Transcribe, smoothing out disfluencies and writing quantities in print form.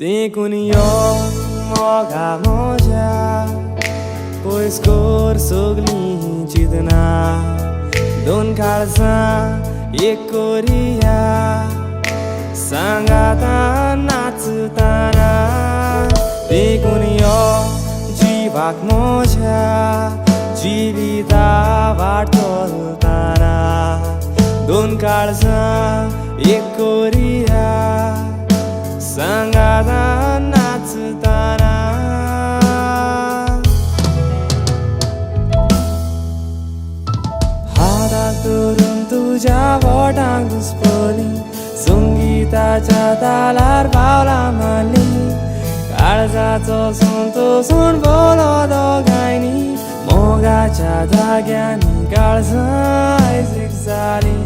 देखून यो मोगा म्हज्या पयसकोर सगळीं चिंतना दोन काळजां एक करुया सांगाता नाचतना देखून यो जिवाक म्हज्या जिविता वाटतना दोन काळजां एक करुया सांगाता नाचतना हाताक धरून तुज्या बोटांक घुसपली संगीताच्या तालार पावलां मारली काळजाचो संतोषून बोलो दोगांयनी मोगाच्या धाग्यांनी काळजां आयज एक जाली